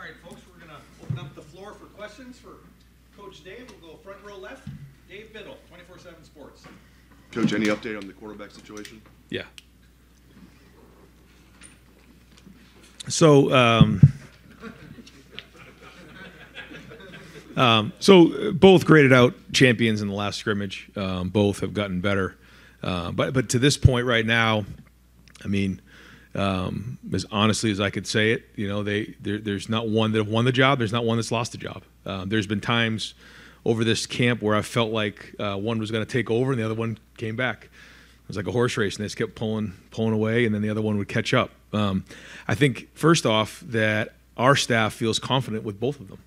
right, folks, we're going to open up the floor for questions for Coach Dave. We'll go front row left. Dave Biddle, 24/7 Sports. Coach, any update on the quarterback situation? Yeah. So, both graded out champions in the last scrimmage. Both have gotten better, but to this point right now, I mean, as honestly as I could say it, you know, there's not one that have won the job. There's not one that's lost the job. There's been times over this camp where I felt like one was going to take over and the other one came back. It was like a horse race, and they just kept pulling away, and then the other one would catch up. I think, first off, that our staff feels confident with both of them,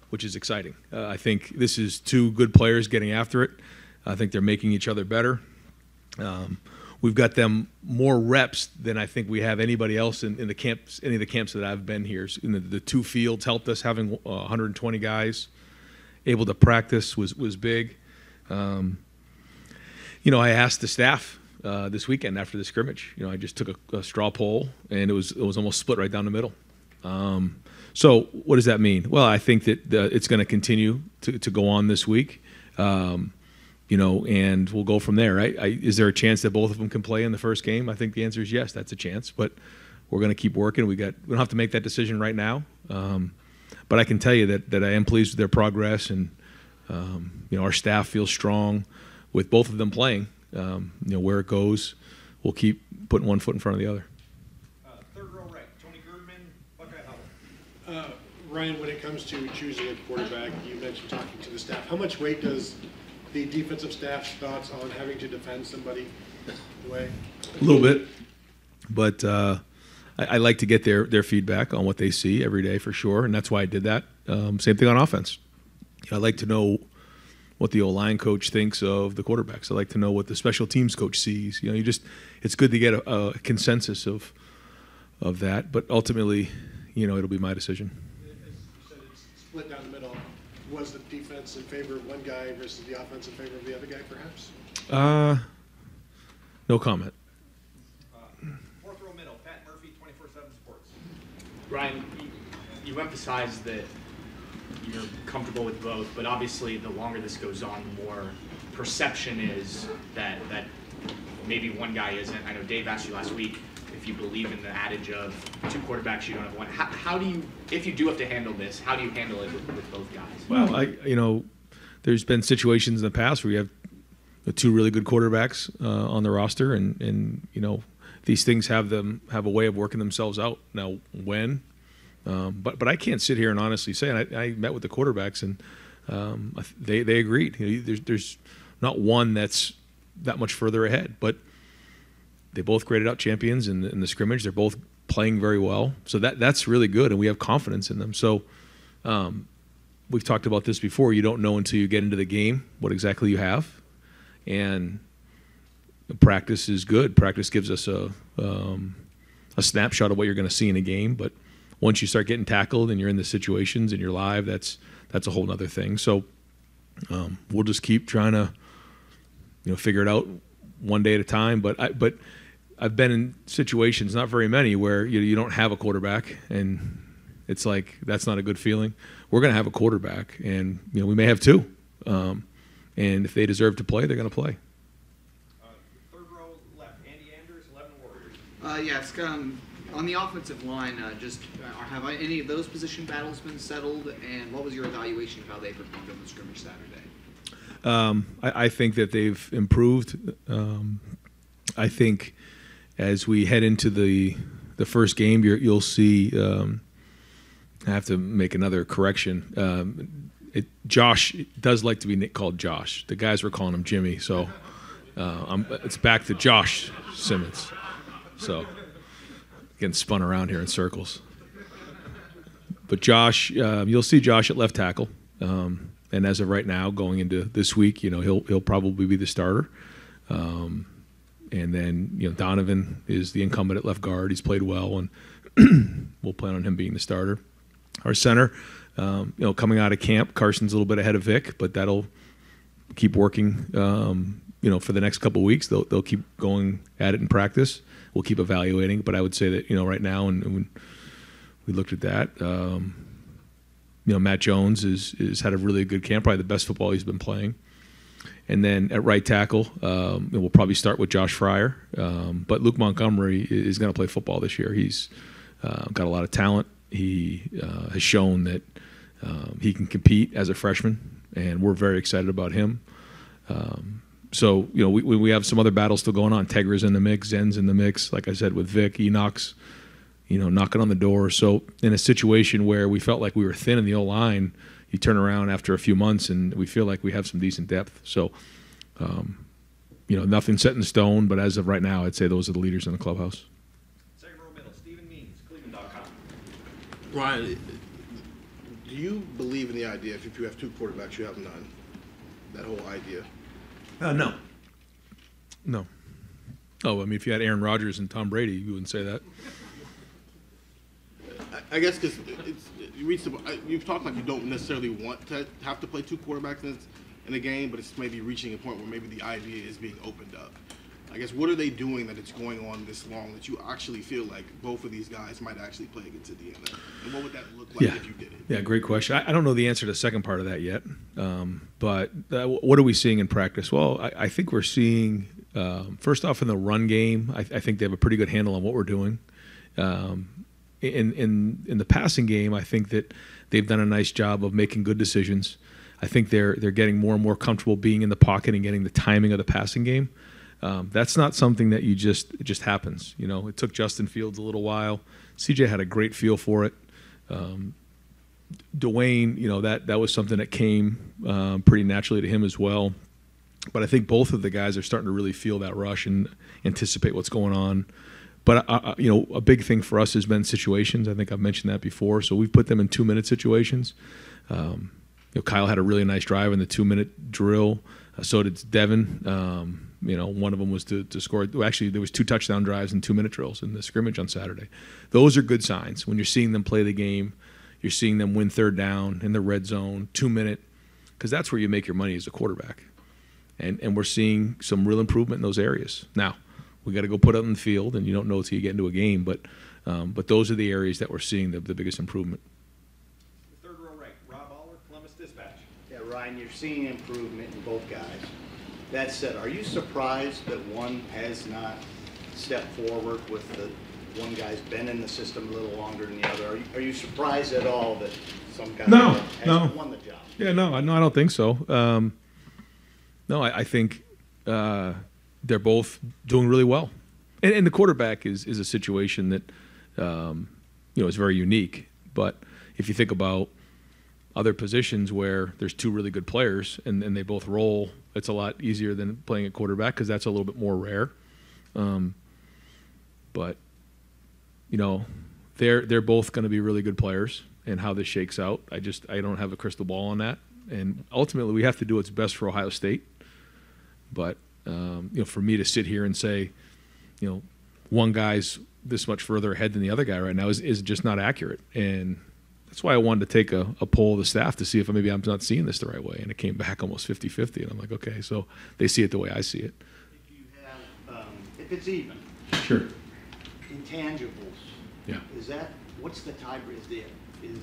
which is exciting. I think this is two good players getting after it. I think they're making each other better. We've got them more reps than I think we have anybody else in the camps, any of the camps that I've been here. In the two fields helped us. Having 120 guys able to practice was big. You know, I asked the staff this weekend after the scrimmage. You know, I just took a straw poll, and it was almost split right down the middle. So what does that mean? Well, I think that it's going to continue to go on this week. You know, and we'll go from there, right? Is there a chance that both of them can play in the first game? I think the answer is yes, that's a chance. But we're going to keep working. We don't have to make that decision right now. But I can tell you that I am pleased with their progress, and you know, our staff feels strong with both of them playing. You know, where it goes, we'll keep putting one foot in front of the other. Third row right, Tony Girdman, Buckeye Huddle. Ryan, when it comes to choosing a quarterback, you mentioned talking to the staff. How much weight does the defensive staff's thoughts on having to defend somebody weigh? A little bit, but I like to get their feedback on what they see every day for sure, and that's why I did that. Same thing on offense. I like to know what the O-line coach thinks of the quarterbacks. I like to know what the special teams coach sees. You know, it's good to get a consensus of that, but ultimately, you know, it'll be my decision. As you said, it's split down the middle. Was the defense in favor of one guy versus the offense in favor of the other guy, perhaps? No comment. Fourth row middle, Pat Murphy, 24/7 Sports. Ryan, you emphasize that you're comfortable with both, but obviously the longer this goes on, the more perception is that maybe one guy isn't. I know Dave asked you last week if you believe in the adage of two quarterbacks, you don't have one. How do you, if you do have to handle this, how do you handle it with both guys? Well, you know, there's been situations in the past where you have the two really good quarterbacks on the roster, and you know, these things have a way of working themselves out. Now, when? But I can't sit here and honestly say. And I met with the quarterbacks, and they agreed. You know, there's not one that's that much further ahead, but they both graded out champions in the scrimmage. They're both playing very well, so that's really good, and we have confidence in them. So we've talked about this before. You don't know until you get into the game what exactly you have, and practice is good. Practice gives us a snapshot of what you're going to see in a game, but once you start getting tackled and you're in the situations and you're live, that's a whole other thing. So we'll just keep trying to, you know, figure it out one day at a time. But I've been in situations, not very many, where you don't have a quarterback, and it's like that's not a good feeling. We're going to have a quarterback, and you know, we may have two, and if they deserve to play, they're going to play. Third row left, Andy Andrews, 11 Warriors. Yes, on the offensive line, have any of those position battles been settled, and what was your evaluation of how they performed on the scrimmage Saturday? I think that they've improved. I think as we head into the first game, you'll see. I have to make another correction. Josh does like to be called Josh. The guys were calling him Jimmy, so it's back to Josh Simmons. So getting spun around here in circles. But Josh, you'll see Josh at left tackle. And as of right now, going into this week, you know, he'll probably be the starter. And then, you know, Donovan is the incumbent at left guard. He's played well, and we'll plan on him being the starter. Our center, you know, coming out of camp, Carson's a little bit ahead of Vic, but that'll keep working. You know, for the next couple of weeks, they'll keep going at it in practice. We'll keep evaluating, but I would say that, you know, right now, and when we looked at that, Matt Jones is had a really good camp, probably the best football he's been playing. And then at right tackle, we'll probably start with Josh Fryer. But Luke Montgomery is going to play football this year. He's got a lot of talent. He has shown that he can compete as a freshman, and we're very excited about him. So, we have some other battles still going on. Tegra's in the mix, Zen's in the mix. Like I said, with Vic, Enoch's, knocking on the door. So in a situation where we felt like we were thin in the O-line, you turn around after a few months and we feel like we have some decent depth. So, nothing set in stone, but as of right now, I'd say those are the leaders in the clubhouse. Second row middle, Stephen Means, Cleveland.com. Ryan, do you believe in the idea if you have two quarterbacks, you have none? That whole idea? No. No. Oh, I mean, if you had Aaron Rodgers and Tom Brady, you wouldn't say that. I guess because you've talked like you don't necessarily want to have to play two quarterbacks in a game, but it's maybe reaching a point where maybe the idea is being opened up. I guess what are they doing that it's going on this long that you actually feel like both of these guys might actually play against the NFL? And what would that look like if you did it? Yeah, great question. I don't know the answer to the second part of that yet. But what are we seeing in practice? Well, I think we're seeing, first off, in the run game, I think they have a pretty good handle on what we're doing. In the passing game, I think that they've done a nice job of making good decisions. I think they're getting more and more comfortable being in the pocket and getting the timing of the passing game. That's not something that it just happens. It took Justin Fields a little while. CJ had a great feel for it. Dwayne, that was something that came pretty naturally to him as well. But I think both of the guys are starting to really feel that rush and anticipate what's going on. But, a big thing for us has been situations. I think I've mentioned that before. So we've put them in 2-minute situations. Kyle had a really nice drive in the 2-minute drill. So did Devin. One of them was to score. Well, actually, there was 2 touchdown drives and 2-minute drills in the scrimmage on Saturday. Those are good signs. When you're seeing them play the game, you're seeing them win third down in the red zone, 2-minute, because that's where you make your money as a quarterback. And we're seeing some real improvement in those areas. Now, we got to go put it on the field, and you don't know until you get into a game. But those are the areas that we're seeing the biggest improvement. The third row right, Rob Aller, Columbus Dispatch. Yeah, Ryan, you're seeing improvement in both guys. That said, are you surprised that one has not stepped forward with the one guy's been in the system a little longer than the other? Are you surprised at all that some guy hasn't won the job? Yeah, no, I don't think so. I think they're both doing really well. And the quarterback is a situation that, is very unique. But if you think about other positions where there's 2 really good players and they both roll, it's a lot easier than playing at quarterback because that's a little bit more rare. But they're both going to be really good players, and how this shakes out, I don't have a crystal ball on that. And ultimately, we have to do what's best for Ohio State. But for me to sit here and say, one guy's this much further ahead than the other guy right now is just not accurate. And that's why I wanted to take a poll of the staff to see if maybe I'm not seeing this the right way. And it came back almost 50-50. And I'm like, okay, so they see it the way I see it. If you have, if it's even, Sure. intangibles, Yeah. what's the tiebreaker? Is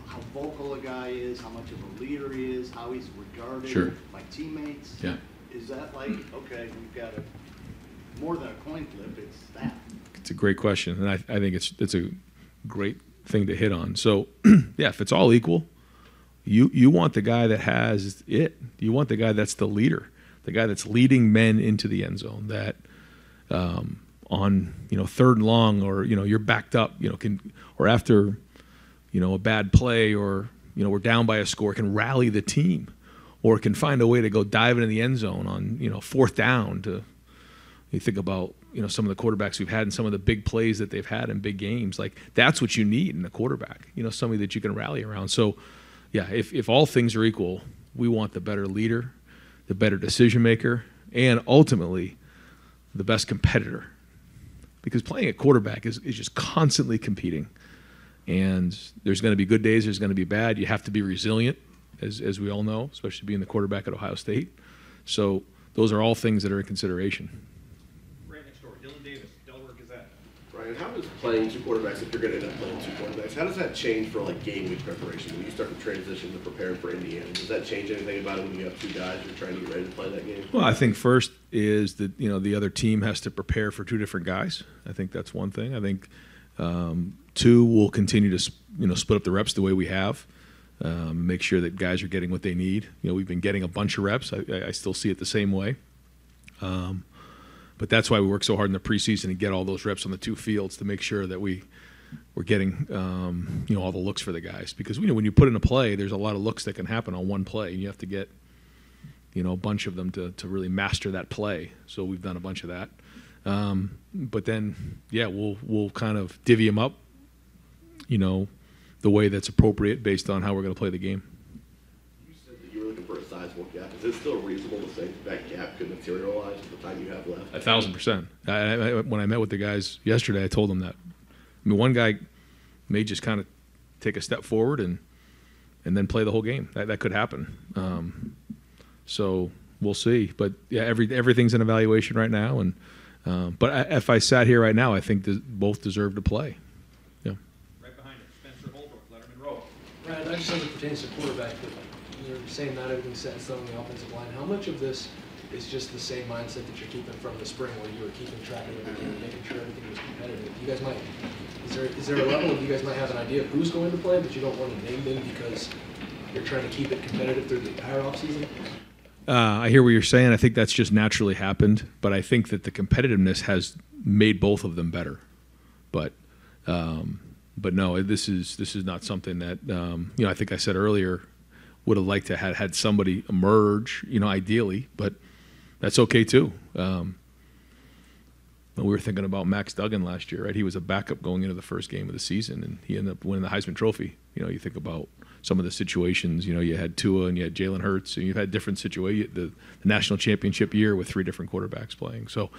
how vocal a guy is, how much of a leader he is, how he's regarded by teammates? Yeah. Is that like, okay, we've got more than a coin flip, it's that? It's a great question, and I think it's a great thing to hit on. So, yeah, if it's all equal, you want the guy that has it. You want the guy that's the leader, the guy that's leading men into the end zone. That on third and long, or you're backed up, or after a bad play, or we're down by a score, can rally the team, or can find a way to go dive into the end zone on fourth down. You think about some of the quarterbacks we've had and some of the big plays that they've had in big games. Like, that's what you need in a quarterback. Somebody that you can rally around. So, yeah, if all things are equal, we want the better leader, the better decision maker, and ultimately the best competitor. Because playing at quarterback is just constantly competing. And there's going to be good days, there's going to be bad. You have to be resilient, as we all know, especially being the quarterback at Ohio State. So those are all things that are in consideration. Right next door, Dylan Davis, Delaware Gazette. Right. And how does playing two quarterbacks, if you're going to end up playing two quarterbacks, how does that change for like game week preparation when you start to transition to preparing for Indiana? Does that change anything about it when you have two guys you're trying to get ready to play that game? Well, I think first is that the other team has to prepare for two different guys. I think that's one thing. I think two, will continue to split up the reps the way we have, make sure that guys are getting what they need. We've been getting a bunch of reps. I still see it the same way. But that's why we work so hard in the preseason to get all those reps on the two fields to make sure that we're getting all the looks for the guys. Because when you put in a play, there's a lot of looks that can happen on one play, and you have to get a bunch of them to really master that play. So we've done a bunch of that. But then, we'll kind of divvy them up, the way that's appropriate based on how we're going to play the game. You said that you were looking for a sizable gap. Is it still reasonable to think that gap could materialize with the time you have left? 1,000%. When I met with the guys yesterday, I told them that. I mean, one guy may just kind of take a step forward and then play the whole game. That could happen. So we'll see. But yeah, everything's an evaluation right now. And but if I sat here right now, I think both deserve to play. Yeah. Right behind it, Spencer Holbrook, Letterman Row. Ryan, not just as it pertains to quarterback, but you're saying not everything's set in stone on the offensive line. How much of this is just the same mindset that you're keeping from the spring, where you were keeping track of everything and making sure everything was competitive? You guys might, is there a level of you guys might have an idea of who's going to play, but you don't want to name them because you're trying to keep it competitive through the entire offseason? I hear what you're saying. I think that's just naturally happened, but I think that the competitiveness has made both of them better. But no, this is not something that I think I said earlier. Would have liked to have had somebody emerge, ideally, but that's okay too. We were thinking about Max Duggan last year, right? He was a backup going into the first game of the season, and he ended up winning the Heisman Trophy. You think about some of the situations. You had Tua and you had Jalen Hurts, and you've had different situations. The national championship year with three different quarterbacks playing. So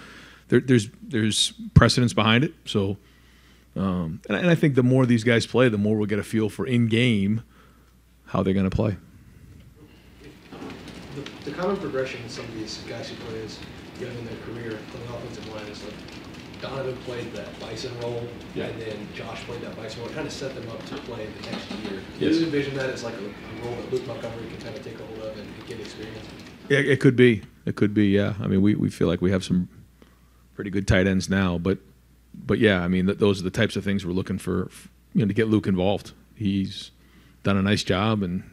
there's precedence behind it. So and I think the more these guys play, the more we'll get a feel for in game how they're going to play. The common progression in some of these guys who play as young in their career on the offensive line is like Donovan played that Bison role, and then Josh played that Bison role. It kind of set them up to play the next year. Do you envision that as like a role that Luke Montgomery can kind of take a hold of and get experience? Yeah, it could be. It could be, yeah. I mean, we feel like we have some pretty good tight ends now, but yeah, I mean, those are the types of things we're looking for, to get Luke involved. He's done a nice job, and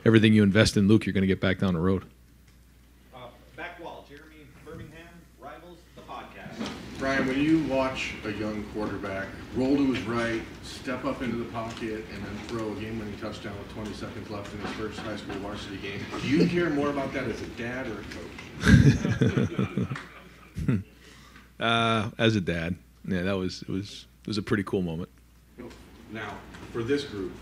everything you invest in Luke, you're going to get back down the road. Back wall, Jeremy Birmingham, Rivals, the podcast. Brian, when you watch a young quarterback roll to his right, step up into the pocket, and then throw a game-winning touchdown with 20 seconds left in his first high school varsity game, do you care more about that as a dad or a coach? As a dad, yeah, it was a pretty cool moment. Now, for this group,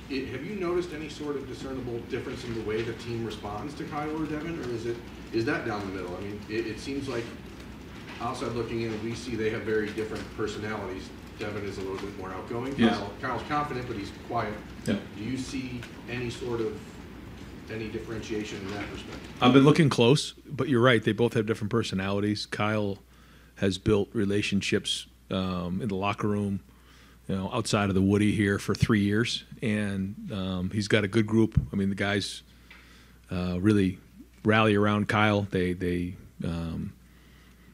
have you noticed any sort of discernible difference in the way the team responds to Kyle or Devin, or is that down the middle? I mean, it seems like outside looking in, we see they have very different personalities. Devin is a little bit more outgoing. Yes. Kyle's confident, but he's quiet. Yeah. Do you see any differentiation in that respect? I've been looking close, but you're right. They both have different personalities. Kyle has built relationships in the locker room, outside of the Woody here for 3 years, and he's got a good group. I mean, the guys really rally around Kyle. They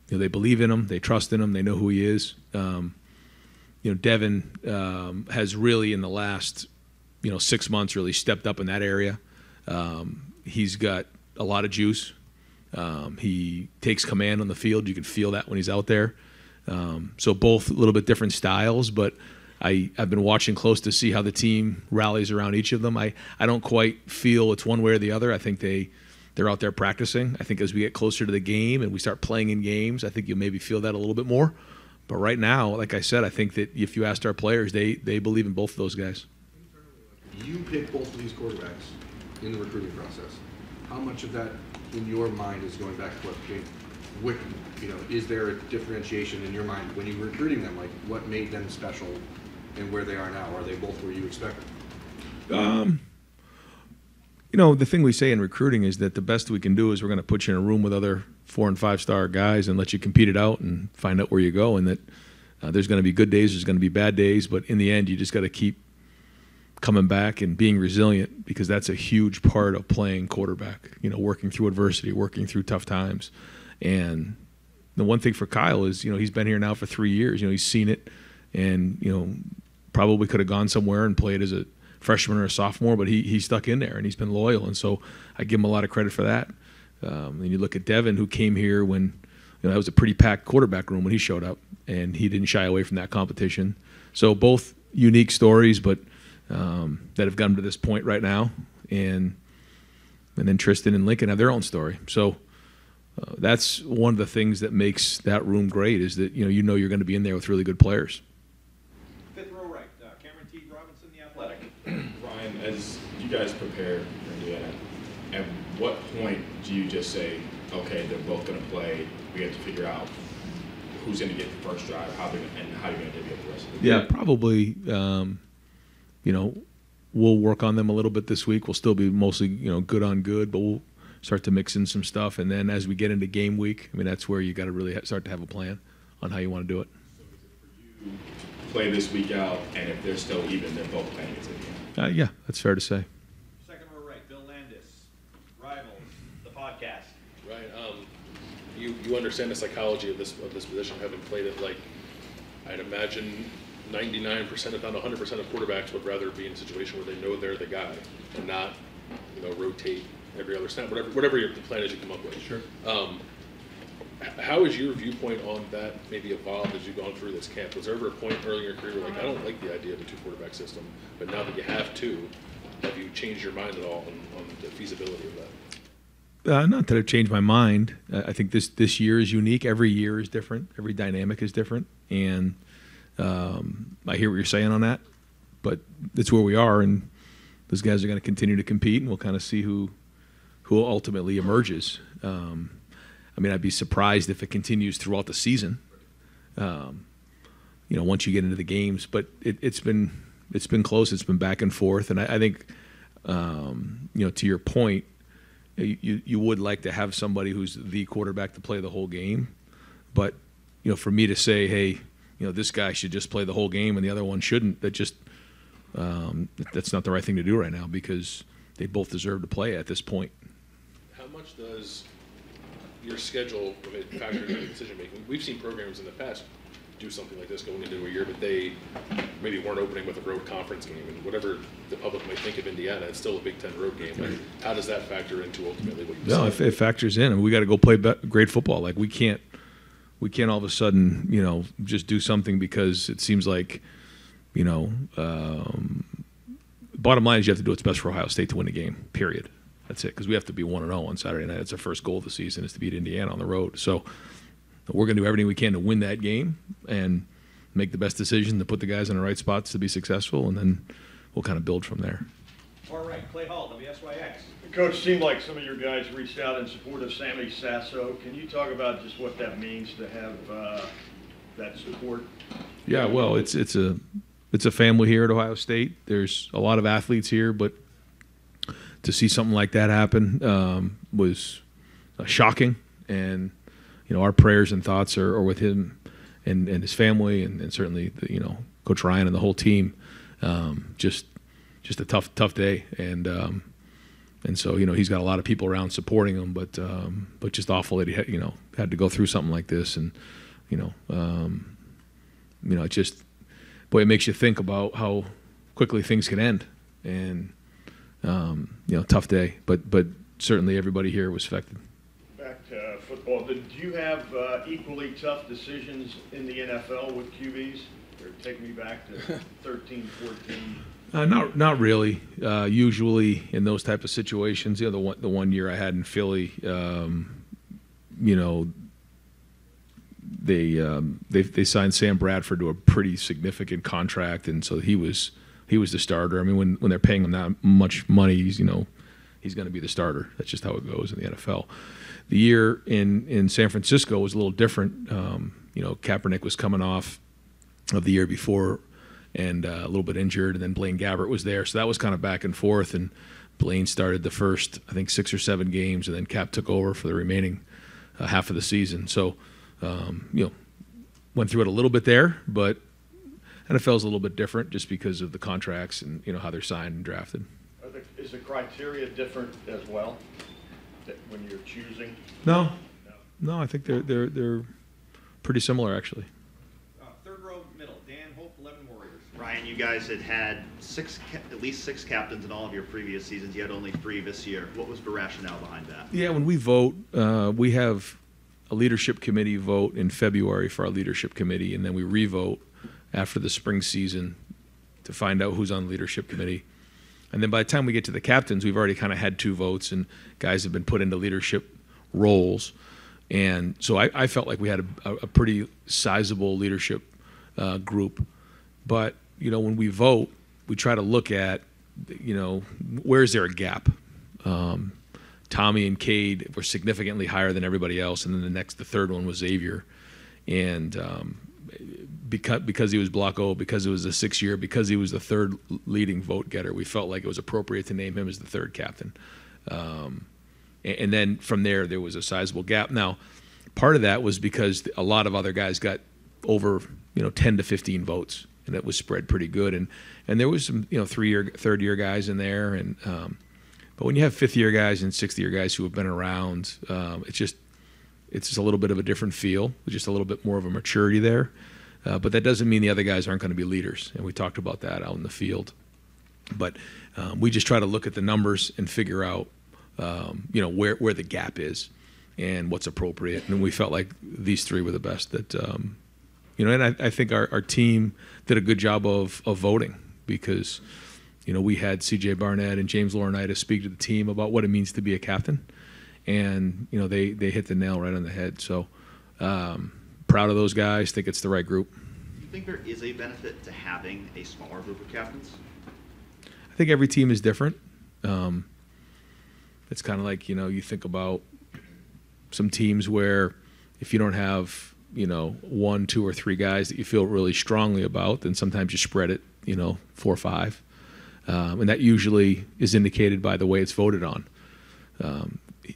believe in him. They trust in him. They know who he is. Devin has really in the last 6 months really stepped up in that area. He's got a lot of juice. He takes command on the field. You can feel that when he's out there. So both a little bit different styles, but I've been watching close to see how the team rallies around each of them. I don't quite feel it's one way or the other. I think they're out there practicing. I think as we get closer to the game and we start playing in games, I think you'll maybe feel that a little bit more. But right now, like I said, I think that if you asked our players, they believe in both of those guys. You pick both of these quarterbacks in the recruiting process. How much of that, in your mind, is going back to what Jake Wickham? Is there a differentiation in your mind when you were recruiting them? Like, what made them special and where they are now? Are they both where you expected? The thing we say in recruiting is that the best we can do is we're going to put you in a room with other 4- and 5-star guys and let you compete it out and find out where you go. And that There's going to be good days, there's going to be bad days, but in the end, you just got to keep coming back and being resilient, because that's a huge part of playing quarterback, working through adversity, working through tough times. And the one thing for Kyle is, he's been here now for 3 years. He's seen it, and, probably could have gone somewhere and played as a freshman or a sophomore, but he stuck in there and he's been loyal. And so I give him a lot of credit for that. And you look at Devin, who came here when, that was a pretty packed quarterback room when he showed up, and he didn't shy away from that competition. So both unique stories, but that have gotten to this point right now. And then Tristan and Lincoln have their own story. So that's one of the things that makes that room great, is that, you're going to be in there with really good players. Fifth row right, Cameron T. Robinson, The Athletic. Ryan, as you guys prepare for Indiana, at what point do you just say, okay, they're both going to play, we have to figure out who's going to get the first drive, how you're going to divvy up the rest of it? Yeah, probably, we'll work on them a little bit this week. We'll still be mostly, good on good, but we'll start to mix in some stuff. And then as we get into game week, that's where you got to really start to have a plan on how you want to do it. So is it for you play this week out, and if they're still even, they're both playing against Indiana? Yeah, that's fair to say. Second row right, Bill Landis, Rivals, the podcast. Right. You understand the psychology of this position, having played it. Like, I'd imagine 99%, if not 100% of quarterbacks would rather be in a situation where they know they're the guy and not, rotate every other snap, whatever the plan is you come up with. Sure. How has your viewpoint on that maybe evolved as you've gone through this camp? Was there ever a point early in your career where, like, I don't like the idea of a 2-quarterback system, but now that you have two, have you changed your mind at all on the feasibility of that? Not that I've changed my mind. I think this year is unique. Every year is different. Every dynamic is different. And I hear what you're saying on that, but it's where we are, and those guys are going to continue to compete, and we'll kind of see who ultimately emerges. I'd be surprised if it continues throughout the season. Once you get into the games, but it's been close. It's been back and forth, and I think to your point, you would like to have somebody who's the quarterback to play the whole game, but for me to say, hey, this guy should just play the whole game and the other one shouldn't, that's not the right thing to do right now, because they both deserve to play at this point. How much does your schedule factor into decision making? We've seen programs in the past do something like this going into a year, but they maybe weren't opening with a road conference game, and whatever the public might think of Indiana, it's still a Big Ten road game. Like, how does that factor into ultimately what you decide? No, it factors in, and we got to go play great football. Like, we can't all of a sudden, just do something because it seems like, bottom line is you have to do what's best for Ohio State to win the game, period. That's it, because we have to be 1-0 on Saturday night. It's our first goal of the season, is to beat Indiana on the road. So we're going to do everything we can to win that game and make the best decision to put the guys in the right spots to be successful, and then we'll kind of build from there. All right, Clay Hall, WSYX. Coach, seemed like some of your guys reached out in support of Sammy Sasso. Can you talk about just what that means to have that support? Yeah, well, it's a family here at Ohio State. There's a lot of athletes here, but to see something like that happen was shocking. And our prayers and thoughts are with him and his family, and certainly Coach Ryan and the whole team. Just a tough day, and so he's got a lot of people around supporting him, but just awful that he had to go through something like this, and it just, boy, it makes you think about how quickly things can end, and tough day, but certainly everybody here was affected. Back to football, did you have equally tough decisions in the NFL with QBs? Or take me back to 13, 14. Not really. Usually in those type of situations, the one year I had in Philly, they signed Sam Bradford to a pretty significant contract, and so he was the starter. I mean, when they're paying him that much money, he's going to be the starter. That's just how it goes in the NFL. The year in San Francisco was a little different. Kaepernick was coming off of the year before and a little bit injured, and then Blaine Gabbert was there, so that was kind of back and forth, and Blaine started the first, I think, 6 or 7 games, and then Cap took over for the remaining half of the season. So went through it a little bit there, but NFL's a little bit different just because of the contracts and how they're signed and drafted. Is the criteria different as well, when you're choosing? No, I think they're pretty similar actually. Third row middle, Dan Hope, 11 Warriors. Ryan, you guys had at least six captains in all of your previous seasons. You had only 3 this year. What was the rationale behind that? Yeah, when we vote, we have a leadership committee vote in February for our leadership committee, and then we re-vote after the spring season to find out who's on the leadership committee. And then by the time we get to the captains, we've already kind of had 2 votes, and guys have been put into leadership roles. And so I felt like we had a pretty sizable leadership group. But, when we vote, we try to look at, where is there a gap? Tommy and Cade were significantly higher than everybody else, and then the third one was Xavier. And because he was Block O, because it was the 6th year, because he was the 3rd leading vote getter, we felt like it was appropriate to name him as the 3rd captain. And then from there was a sizable gap. Now, part of that was because a lot of other guys got over 10 to 15 votes, and it was spread pretty good. And there was some 3rd year guys in there, and but when you have 5th year guys and 6th year guys who have been around, it's just a little bit of a different feel, just a little bit more of a maturity there. But that doesn't mean the other guys aren't going to be leaders, and we talked about that out in the field. But we just try to look at the numbers and figure out, where the gap is and what's appropriate. And we felt like these 3 were the best. That and I think our team did a good job of voting because we had C.J. Barnett and James Laurinaitis speak to the team about what it means to be a captain, and they hit the nail right on the head. So. Proud of those guys. Think it's the right group. Do you think there is a benefit to having a smaller group of captains? I think every team is different. It's kind of like you think about some teams where if you don't have 1, 2, or 3 guys that you feel really strongly about, then sometimes you spread it 4 or 5, and that usually is indicated by the way it's voted on.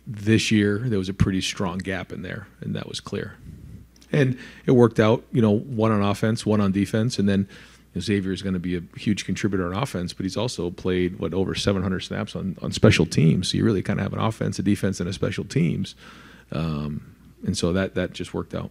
This year there was a pretty strong gap in there, and that was clear. And it worked out, 1 on offense, 1 on defense, and then Xavier is going to be a huge contributor on offense, but he's also played, over 700 snaps on special teams. So you really kind of have an offense, a defense, and a special teams. And so that just worked out.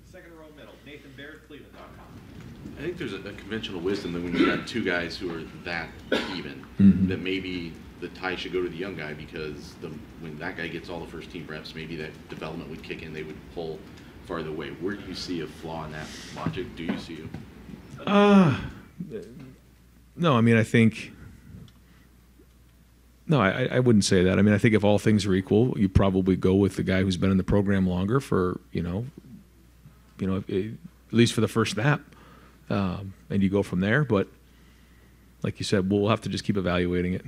Second row middle, Nathan Baird, Cleveland.com. I think there's a conventional wisdom that when you got 2 guys who are that even, that maybe the tie should go to the young guy because when that guy gets all the first team reps, maybe that development would kick in, they would pull farther away. Where do you see a flaw in that logic? Do you see it? No, I mean, I think. No, I wouldn't say that. I mean, I think if all things are equal, you probably go with the guy who's been in the program longer for at least for the first snap, and you go from there. But like you said, we'll have to just keep evaluating it.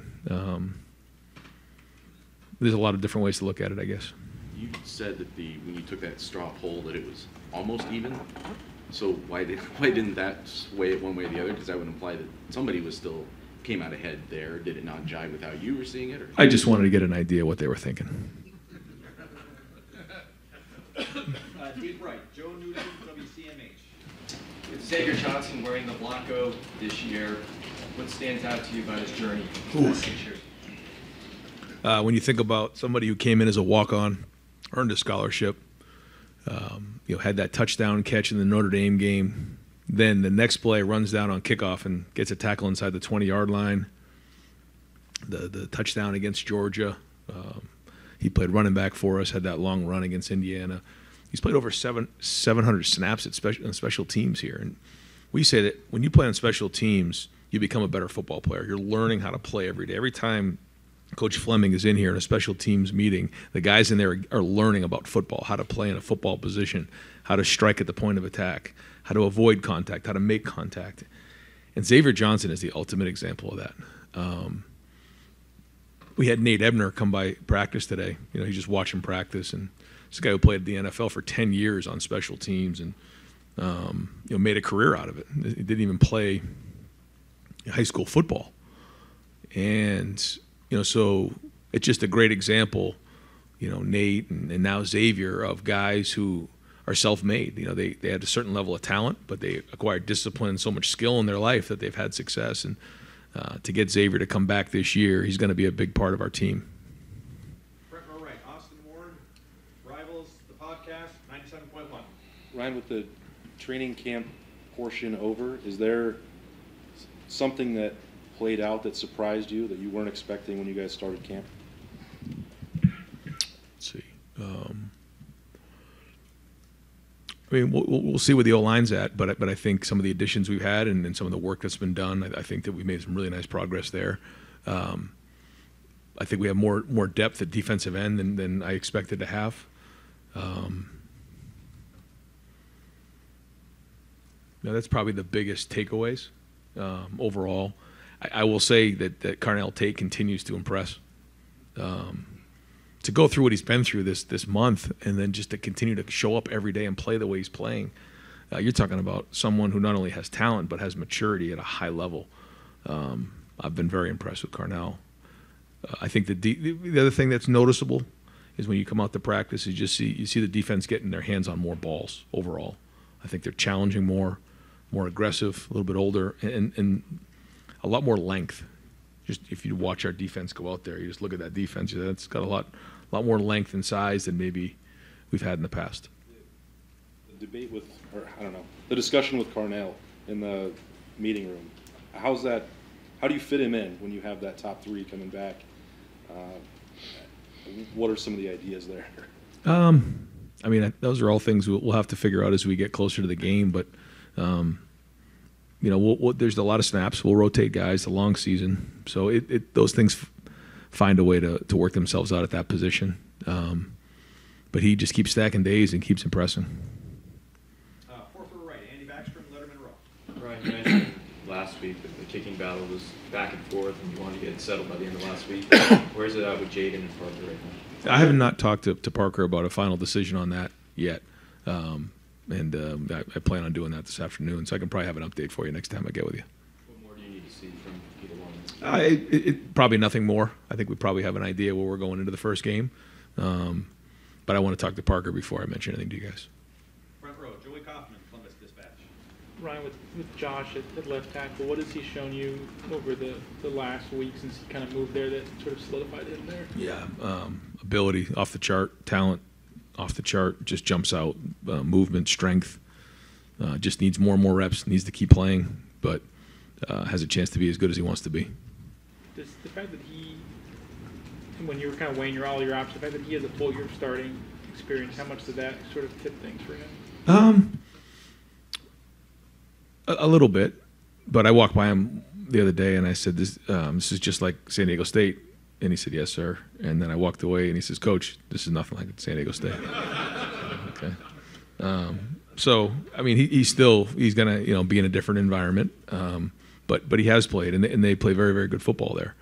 There's a lot of different ways to look at it, I guess. You said that when you took that straw poll that it was almost even. So why didn't that sway it one way or the other? Because that would imply that somebody came out ahead there. Did it not jive with how you were seeing it? Or? I just wanted to get an idea what they were thinking. Deep right, Joe Newton, WCMH. With Xavier Johnson wearing the Blanco this year, what stands out to you about his journey? When you think about somebody who came in as a walk-on, earned a scholarship, had that touchdown catch in the Notre Dame game, then the next play runs down on kickoff and gets a tackle inside the 20-yard line. The touchdown against Georgia, he played running back for us, had that long run against Indiana. He's played over 700 snaps at special teams here. And we say that when you play on special teams, you become a better football player. You're learning how to play every day. Every time Coach Fleming is in here in a special teams meeting, the guys in there are learning about football, how to play in a football position, how to strike at the point of attack, how to avoid contact, how to make contact. And Xavier Johnson is the ultimate example of that. We had Nate Ebner come by practice today. He's just watching practice, and this is a guy who played at the NFL for 10 years on special teams and made a career out of it. He didn't even play high school football. And so it's just a great example, Nate and now Xavier, of guys who are self-made. You know, they had a certain level of talent, but they acquired discipline and so much skill in their life that they've had success. And to get Xavier to come back this year, he's going to be a big part of our team. Front row right, Austin Ward, Rivals, the podcast, 97.1. Ryan, with the training camp portion over, is there something that played out that surprised you that you weren't expecting when you guys started camp? Let's see. I mean, we'll see where the O-line's at, but I think some of the additions we've had and some of the work that's been done, I think that we made some really nice progress there. I think we have more depth at defensive end than I expected to have. That's probably the biggest takeaways overall. I will say that Carnell Tate continues to impress. To go through what he's been through this month, and then just to continue to show up every day and play the way he's playing, you're talking about someone who not only has talent but has maturity at a high level. I've been very impressed with Carnell. I think the other thing that's noticeable is when you come out to practice, you see the defense getting their hands on more balls overall. I think they're challenging more aggressive, a little bit older, and a lot more length. Just if you watch our defense go out there, you just look at that defense. It's got a lot more length and size than maybe we've had in the past. The debate with, or I don't know, the discussion with Carnell in the meeting room. How's that? How do you fit him in when you have that top three coming back? What are some of the ideas there? I mean, those are all things we'll have to figure out as we get closer to the game. But there's a lot of snaps. We'll rotate guys the long season, so those things find a way to work themselves out at that position. But he just keeps stacking days and keeps impressing. Fourth row right, Andy Backstrom, Letterman Row. Ryan, you mentioned last week that the kicking battle was back and forth, and you wanted to get it settled by the end of last week. Where's it at with Jaden and Parker right now? I have not talked to Parker about a final decision on that yet. I plan on doing that this afternoon, so I can probably have an update for you next time I get with you. What more do you need to see from either one? Probably nothing more. I think we probably have an idea where we're going into the first game. But I want to talk to Parker before I mention anything to you guys. Front row, Joey Kaufman, Columbus Dispatch. Ryan, with Josh at left tackle, what has he shown you over the last week since he kind of moved there that sort of solidified him there? Yeah, ability off the chart, talent off the chart, just jumps out, movement, strength, just needs more and more reps, needs to keep playing, but has a chance to be as good as he wants to be. Does the fact that he, when you were kind of weighing all your options, the fact that he has a full year of starting experience, how much did that sort of tip things for him? A little bit, but I walked by him the other day and I said, this is just like San Diego State. And he said, yes, sir. And then I walked away and he says, Coach, this is nothing like San Diego State. Okay. So, I mean, he's going to, be in a different environment. But he has played and they play very, very good football there.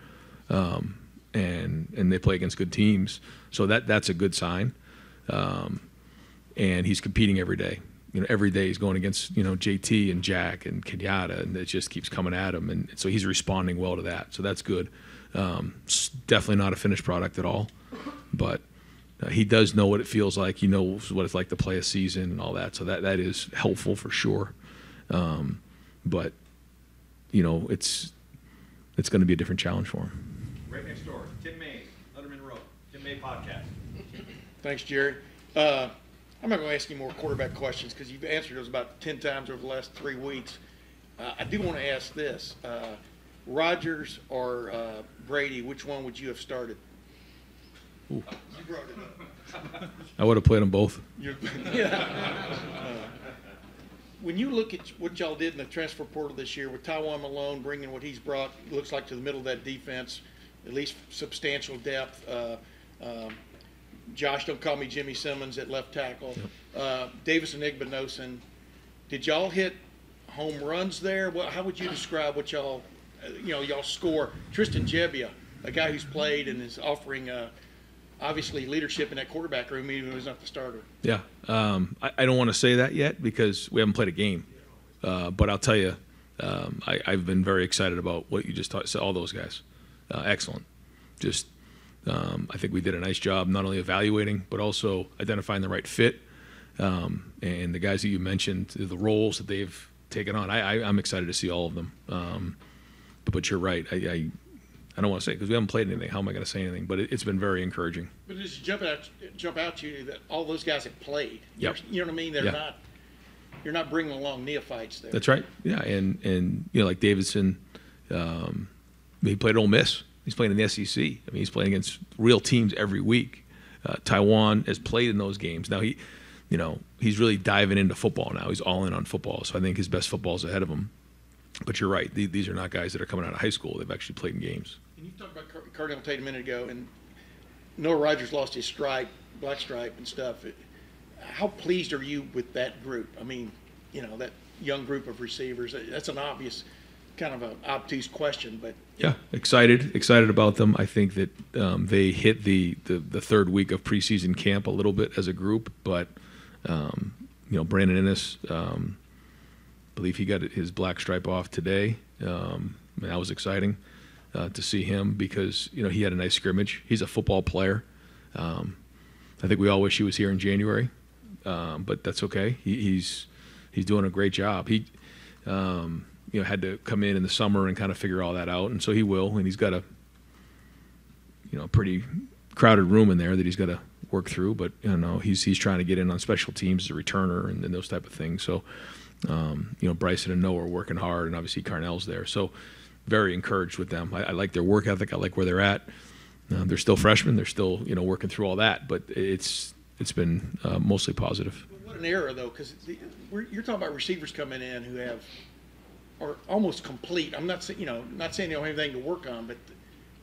And they play against good teams. So that's a good sign. And he's competing every day. Every day he's going against, JT and Jack and Kenyatta, and it just keeps coming at him. And so he's responding well to that. So that's good. Definitely not a finished product at all, but he does know what it feels like. He knows what it's like to play a season and all that. So that is helpful for sure. But it's going to be a different challenge for him. Right next door, Tim May, Letterman Row, Tim May podcast. Thanks, Jerry. I'm not going to ask you more quarterback questions because you've answered those about 10 times over the last 3 weeks. I do want to ask this. Rodgers or Brady, which one would you have started? Ooh. You brought it up. I would have played them both. When you look at what y'all did in the transfer portal this year with Tywone Malone bringing what he's brought, it looks like to the middle of that defense, at least substantial depth. Josh, don't call me Jimmy Simmons at left tackle. Davis and Igbinosun. Did y'all hit home runs there? How would you describe what y'all score? Tristan Gebbia, a guy who's played and is offering obviously leadership in that quarterback room, even though he's not the starter. Yeah, I don't want to say that yet because we haven't played a game. But I'll tell you, I've been very excited about what you just talked. All those guys, excellent. Just I think we did a nice job not only evaluating but also identifying the right fit. And the guys that you mentioned, the roles that they've taken on, I'm excited to see all of them. But you're right. I don't want to say because we haven't played anything. How am I going to say anything? But it's been very encouraging. But it just jump out to you that all those guys have played. Yep. You know what I mean? They're Yeah. not. You're not bringing along neophytes there. That's right. Yeah, and like Davidson, he played at Ole Miss. He's playing in the SEC. I mean, he's playing against real teams every week. Taiwan has played in those games. Now he's really diving into football now. He's all in on football. So I think his best football is ahead of him. But you're right. These are not guys that are coming out of high school. They've actually played in games. And you talked about Cardinal Tate a minute ago, and Noah Rogers lost his black stripe and stuff. How pleased are you with that group? I mean, that young group of receivers. That's an obvious, kind of an obtuse question, but yeah, excited about them. I think that they hit the third week of preseason camp a little bit as a group, but Brandon Innes, I believe he got his black stripe off today. And that was exciting to see him because he had a nice scrimmage. He's a football player. I think we all wish he was here in January, but that's okay. He's doing a great job. He had to come in the summer and kind of figure all that out, and so he will. And he's got a pretty crowded room in there that he's got to work through. But he's trying to get in on special teams as a returner and those type of things. So Bryson and Noah are working hard, and obviously Carnell's there. So very encouraged with them. I like their work ethic. I like where they're at. They're still freshmen. They're still working through all that, but it's been mostly positive. what an era though, because you're talking about receivers coming in who are almost complete. I'm not saying not saying they don't have anything to work on, but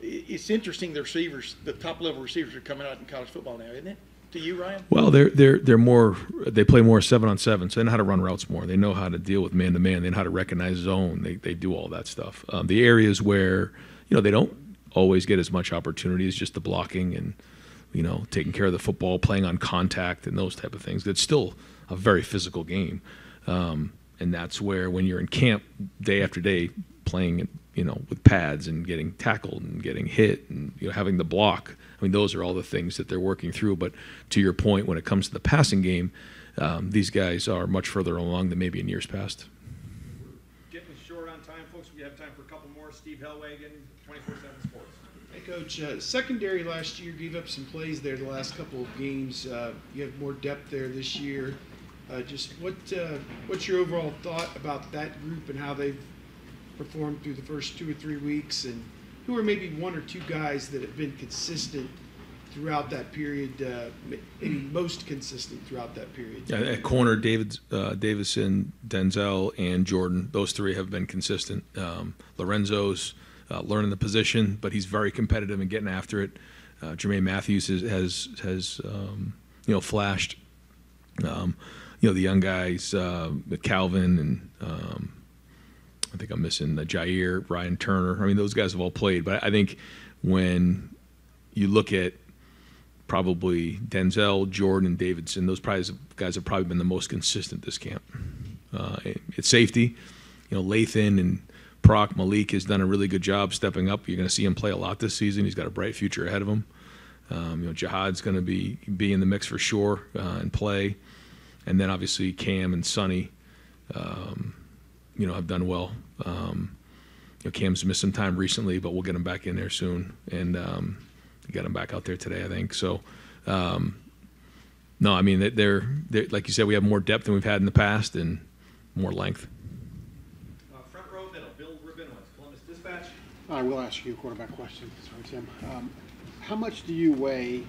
it's interesting. The receivers, the top level receivers, are coming out in college football now, isn't it? To you, Ryan? Well, they're more. They play more 7-on-7, so they know how to run routes more. They know how to deal with man-to-man. They know how to recognize zone. They do all that stuff. The areas where they don't always get as much opportunity is just the blocking and taking care of the football, playing on contact, and those type of things. It's still a very physical game, and that's where when you're in camp day after day playing with pads and getting tackled and getting hit and having the block. I mean, those are all the things that they're working through. But to your point, when it comes to the passing game, these guys are much further along than maybe in years past. Getting short on time, folks. We have time for a couple more. Steve Hellwagen, 24/7 Sports. Hey, Coach. Secondary last year gave up some plays there the last couple of games. You have more depth there this year. Just what's your overall thought about that group and how they've performed through the first 2 or 3 weeks, and who are maybe one or two guys that have been consistent throughout that period, maybe most consistent throughout that period? Yeah, at corner, Davison, Denzel, and Jordan, those three have been consistent. Lorenzo's learning the position, but he's very competitive and getting after it. Jermaine Matthews has flashed. The young guys, Calvin and I think I'm missing Jair, Ryan Turner. I mean, those guys have all played. But I think when you look at probably Denzel, Jordan, and Davidson, those guys have probably been the most consistent this camp. It's safety. Lathan and Proc, Malik has done a really good job stepping up. You're going to see him play a lot this season. He's got a bright future ahead of him. Jihad's going to be in the mix for sure and play. And then obviously Cam and Sonny have done well. Cam's missed some time recently, but we'll get him back in there soon. And got him back out there today, I think. So, no, I mean, they're like you said, we have more depth than we've had in the past and more length. Front row middle, Bill Rabinowitz, Columbus Dispatch. I will ask you a quarterback question. Sorry, Tim. How much do you weigh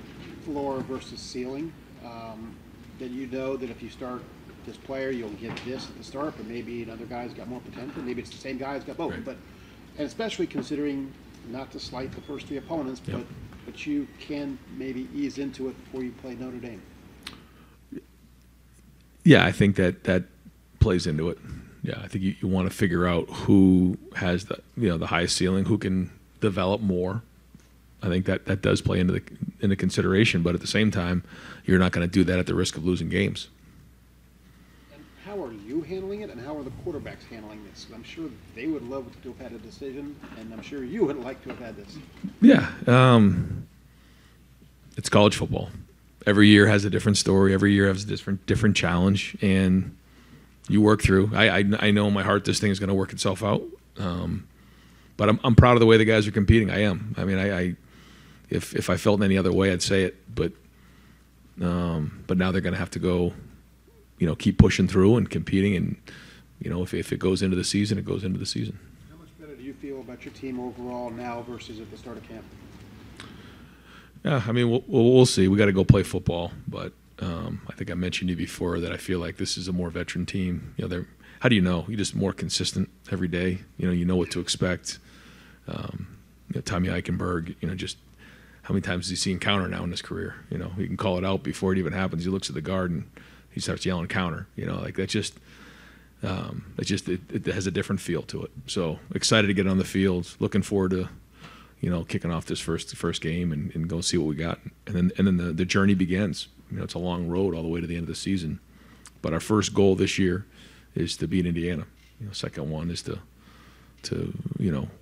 floor versus ceiling? That that if you start this player, you'll get this at the start, but maybe another guy's got more potential. Maybe it's the same guy's got both. Right. And especially considering, not to slight the first three opponents, yep. but you can maybe ease into it before you play Notre Dame. Yeah, I think that plays into it. Yeah, I think you want to figure out who has the highest ceiling, who can develop more. I think that does play into consideration, but at the same time, you're not going to do that at the risk of losing games. And how are you handling it, and how are the quarterbacks handling this? I'm sure they would love to have had a decision, and I'm sure you would like to have had this. Yeah, it's college football. every year has a different story. Every year has a different challenge, and you work through. I know in my heart this thing is going to work itself out. But I'm proud of the way the guys are competing. I am. I mean, if I felt any other way, I'd say it. But now they're going to have to go, keep pushing through and competing. And if it goes into the season, it goes into the season. How much better do you feel about your team overall now versus at the start of camp? Yeah, I mean, we'll see. We got to go play football, but I think I mentioned to you before that I feel like this is a more veteran team. How do you know? You're just more consistent every day. You know what to expect. Tommy Eichenberg, just how many times has he seen counter now in his career? He can call it out before it even happens. He looks at the guard and he starts yelling counter. Like that just. It has a different feel to it. So excited to get on the field. Looking forward to, kicking off this first game and go see what we got. And then the journey begins. It's a long road all the way to the end of the season. But our first goal this year is to beat Indiana. Second one is to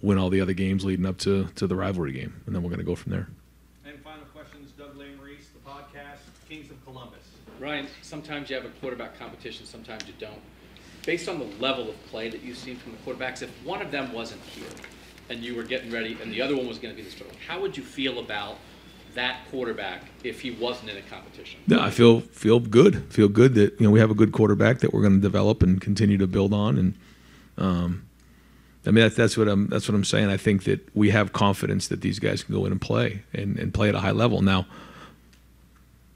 win all the other games leading up to the rivalry game, and then we're going to go from there. And final questions, Doug Lamreese, the podcast, Kings of Columbus. Ryan, sometimes you have a quarterback competition, sometimes you don't. Based on the level of play that you've seen from the quarterbacks, if one of them wasn't here and you were getting ready and the other one was going to be this quarterback, how would you feel about that quarterback if he wasn't in a competition? Yeah, I feel good. Feel good that we have a good quarterback that we're going to develop and continue to build on. And I mean that's what I'm saying. I think that we have confidence that these guys can go in and play and play at a high level. Now,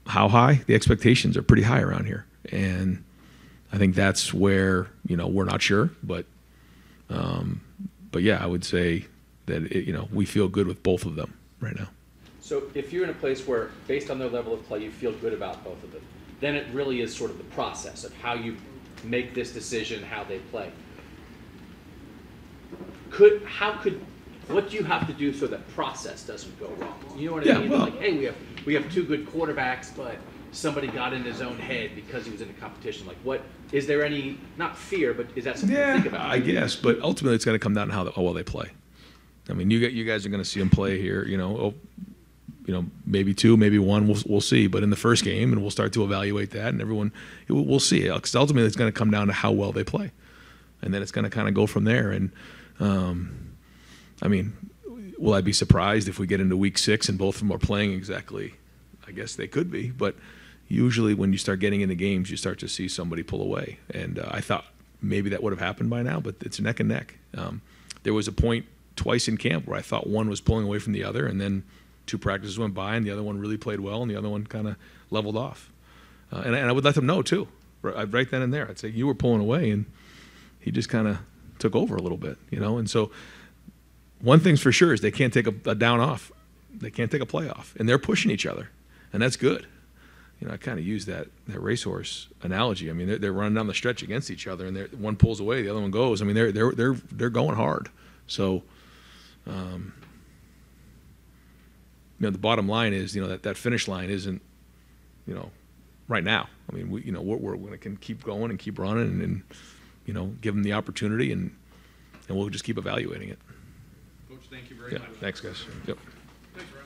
how high? The expectations are pretty high around here, and I think that's where we're not sure, but yeah, I would say that we feel good with both of them right now. So if you're in a place where, based on their level of play, you feel good about both of them, then it really is sort of the process of how you make this decision, how they play. What do you have to do so that process doesn't go wrong? You know what I mean? Well, like, hey, we have two good quarterbacks, but somebody got in his own head because he was in a competition. Like, what is there any, not fear, but is that something to think about? I guess, but ultimately it's going to come down to how well they play. I mean, you guys are going to see them play here. Maybe two, maybe one. We'll see. But in the first game, and we'll start to evaluate that, and we'll see. Because ultimately it's going to come down to how well they play, and then it's going to kind of go from there. And I mean, will I be surprised if we get into week 6 and both of them are playing exactly? I guess they could be, but usually when you start getting into games, you start to see somebody pull away. And I thought maybe that would have happened by now, but it's neck and neck. There was a point twice in camp where I thought one was pulling away from the other, and then 2 practices went by, and the other one really played well, and the other one kind of leveled off. And I would let them know, too, right then and there. I'd say, you were pulling away, and he just kind of took over a little bit, And so one thing's for sure is they can't take a down off. They can't take a play off, and they're pushing each other, and that's good. I kind of use that racehorse analogy. I mean, they're running down the stretch against each other, and one pulls away, the other one goes. I mean, they're going hard. So, the bottom line is, that finish line isn't, right now. I mean, we're going to keep going and keep running, and give them the opportunity, and we'll just keep evaluating it. Coach, thank you very much. Thanks, guys. Yep.